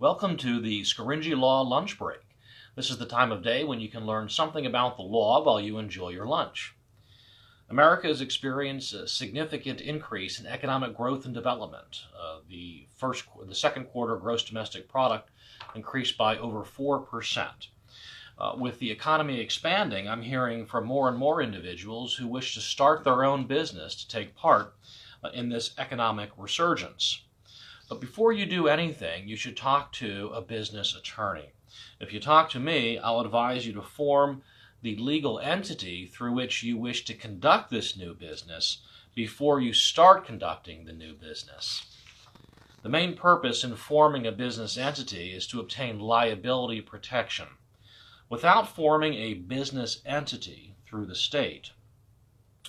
Welcome to the Scaringi Law Lunch Break. This is the time of day when you can learn something about the law while you enjoy your lunch. America has experienced a significant increase in economic growth and development. The second quarter gross domestic product increased by over 4%. With the economy expanding, I'm hearing from more and more individuals who wish to start their own business to take part in this economic resurgence. But before you do anything, you should talk to a business attorney. If you talk to me, I'll advise you to form the legal entity through which you wish to conduct this new business before you start conducting the new business. The main purpose in forming a business entity is to obtain liability protection. Without forming a business entity through the state,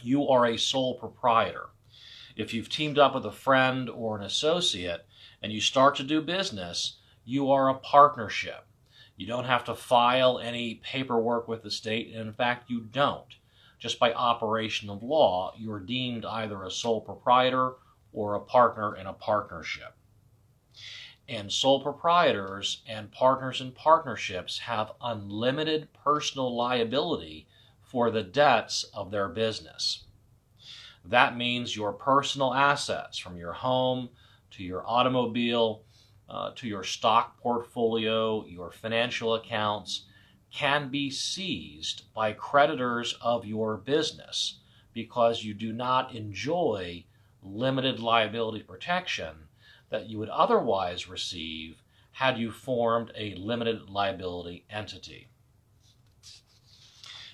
you are a sole proprietor. If you've teamed up with a friend or an associate and you start to do business, you are a partnership. You don't have to file any paperwork with the state, and in fact, you don't. Just by operation of law, you're deemed either a sole proprietor or a partner in a partnership. And sole proprietors and partners in partnerships have unlimited personal liability for the debts of their business. That means your personal assets, from your home to your automobile to your stock portfolio, your financial accounts, can be seized by creditors of your business because you do not enjoy limited liability protection that you would otherwise receive had you formed a limited liability entity.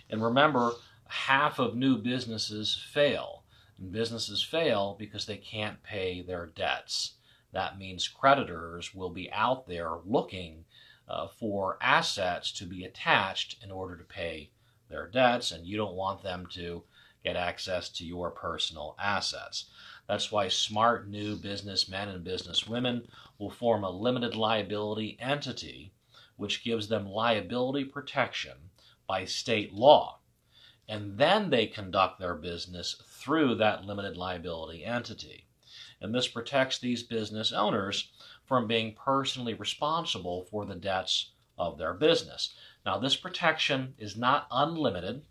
And remember, half of new businesses fail. And businesses fail because they can't pay their debts. That means creditors will be out there looking for assets to be attached in order to pay their debts, and you don't want them to get access to your personal assets. That's why smart new businessmen and businesswomen will form a limited liability entity, which gives them liability protection by state law. And then they conduct their business through that limited liability entity. And this protects these business owners from being personally responsible for the debts of their business. Now, this protection is not unlimited,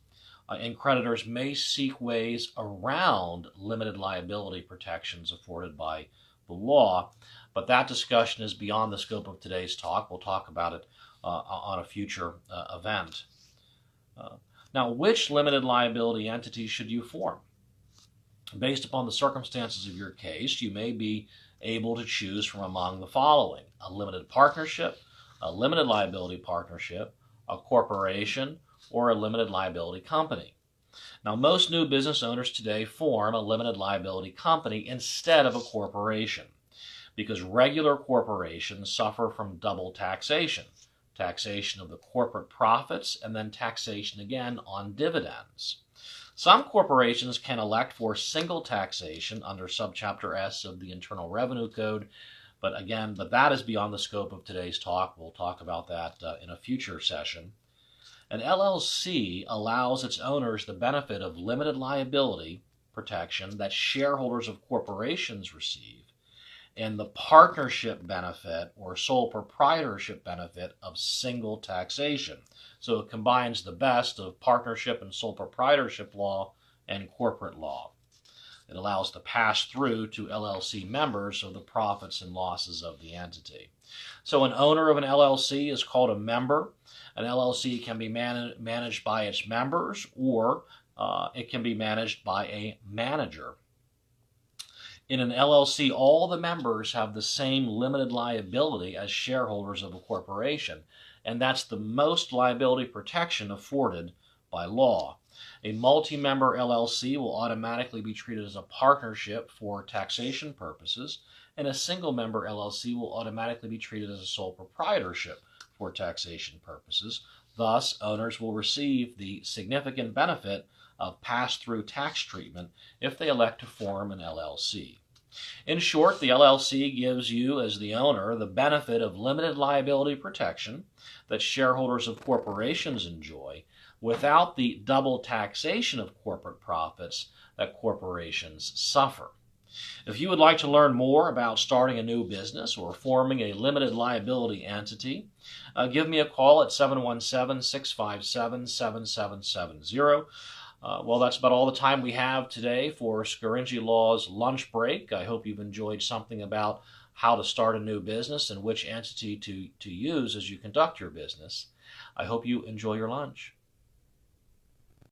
and creditors may seek ways around limited liability protections afforded by the law, but that discussion is beyond the scope of today's talk. We'll talk about it on a future event. Now, which limited liability entity should you form? Based upon the circumstances of your case, you may be able to choose from among the following: a limited partnership, a limited liability partnership, a corporation, or a limited liability company. Now, most new business owners today form a limited liability company instead of a corporation because regular corporations suffer from double taxation. Taxation of the corporate profits, and then taxation again on dividends. Some corporations can elect for single taxation under Subchapter S of the Internal Revenue Code, but that is beyond the scope of today's talk. We'll talk about that in a future session. An LLC allows its owners the benefit of limited liability protection that shareholders of corporations receive, and the partnership benefit or sole proprietorship benefit of single taxation. So it combines the best of partnership and sole proprietorship law and corporate law. It allows the pass through to LLC members of the profits and losses of the entity. So an owner of an LLC is called a member. An LLC can be managed by its members, or it can be managed by a manager. In an LLC, all the members have the same limited liability as shareholders of a corporation, and that's the most liability protection afforded by law. A multi-member LLC will automatically be treated as a partnership for taxation purposes, and a single-member LLC will automatically be treated as a sole proprietorship for taxation purposes. Thus, owners will receive the significant benefit of pass-through tax treatment if they elect to form an LLC. In short, the LLC gives you, as the owner, the benefit of limited liability protection that shareholders of corporations enjoy without the double taxation of corporate profits that corporations suffer. If you would like to learn more about starting a new business or forming a limited liability entity, give me a call at 717-657-7770. Well, that's about all the time we have today for Scaringi Law's lunch break. I hope you've enjoyed something about how to start a new business and which entity to use as you conduct your business. I hope you enjoy your lunch.